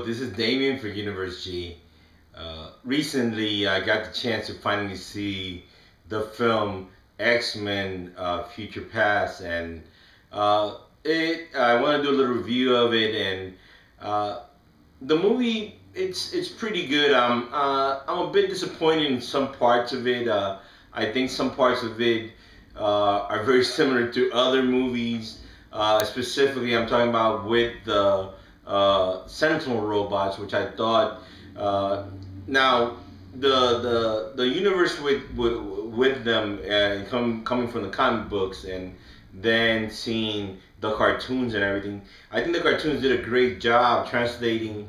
So this is Damien for Universe G. Recently, I got the chance to finally see the film X-Men Future Past, and I want to do a little review of it. And the movie, it's pretty good. I'm a bit disappointed in some parts of it. I think some parts of it are very similar to other movies. Specifically, I'm talking about with the Sentinel robots, which I thought. Now, the universe with them coming from the comic books and then seeing the cartoons and everything. I think the cartoons did a great job translating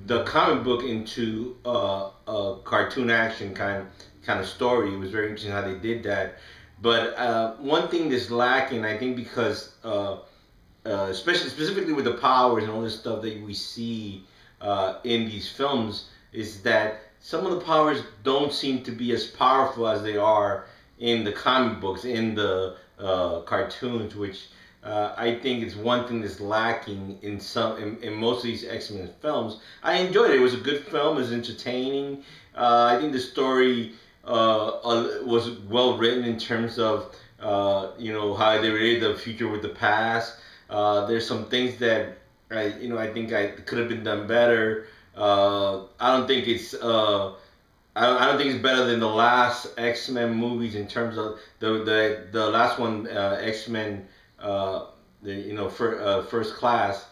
the comic book into a cartoon action kind of story. It was very interesting how they did that. But one thing that's lacking, I think, because especially specifically with the powers and all this stuff that we see in these films, is that some of the powers don't seem to be as powerful as they are in the comic books, in the cartoons, which I think is one thing that's lacking in most of these X-Men films. I enjoyed it. It was a good film. It was entertaining. I think the story was well written in terms of how they related the future with the past. There's some things that I think I could have been done better. I don't think it's I don't think it's better than the last X-Men movies in terms of the last one, X-Men, First Class,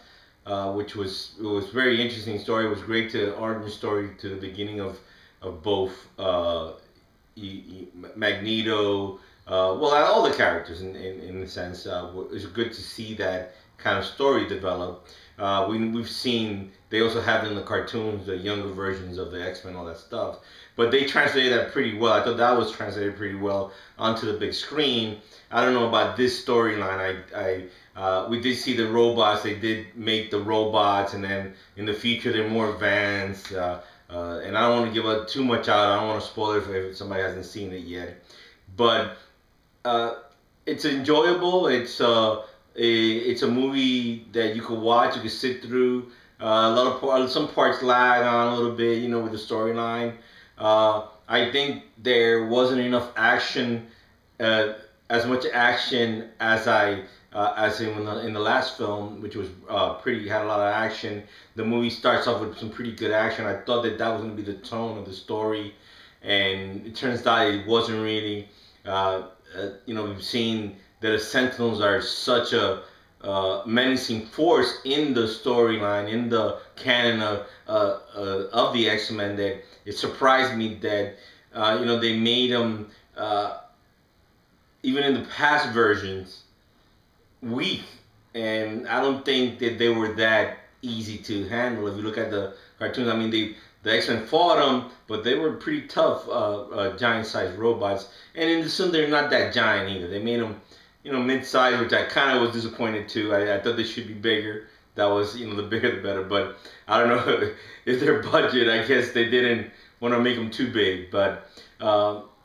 which was very interesting story. It was great to origin story to the beginning of both Magneto, well, all the characters in a sense. It was good to see that kind of story develop. We've seen they also have in the cartoons the younger versions of the X-Men, all that stuff. But they translated that pretty well. I thought that was translated pretty well onto the big screen. I don't know about this storyline. We did see the robots. They did make the robots, and then in the future they're more advanced. And I don't want to give too much out. I don't want to spoil it if somebody hasn't seen it yet. But it's enjoyable. It's a movie that you could watch. You could sit through. Some parts lag on a little bit, with the storyline. I think there wasn't enough action, as much action as in the last film, which was had a lot of action. The movie starts off with some pretty good action. I thought that was going to be the tone of the story, and it turns out it wasn't really. We've seen that the Sentinels are such a menacing force in the storyline, in the canon of the X-Men, that it surprised me that they made them even in the past versions weak, and I don't think that they were that easy to handle. If you look at the cartoons, I mean, the X-Men fought them, but they were pretty tough, giant-sized robots. And in the film, they're not that giant either. They made them, mid-size, which I kind of was disappointed too. I thought they should be bigger. That was, the bigger the better. But I don't know if their budget, I guess they didn't want to make them too big. But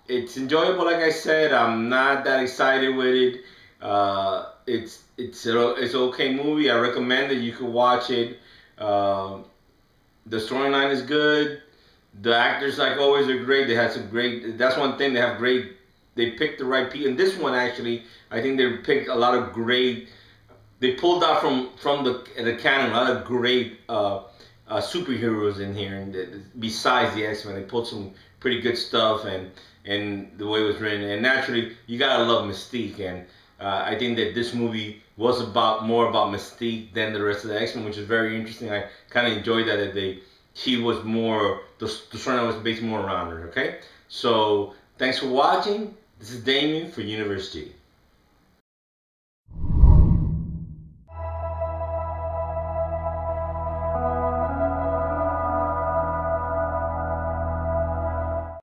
it's enjoyable, like I said. I'm not that excited with it. It's an okay movie. I recommend it. You could watch it. The storyline is good. The actors, like always, are great. They had some great. That's one thing. They have great. They picked the right people. In this one, actually, I think they picked a lot of great. They pulled out from the canon a lot of great superheroes in here. And besides the X-Men, they pulled some pretty good stuff, and the way it was written. And naturally, you gotta love Mystique. And I think that this movie was more about Mystique than the rest of the X-Men, which is very interesting. I kind of enjoyed that she was more, the storyline was based more around her. Okay, so thanks for watching. This is Damien for Universe G.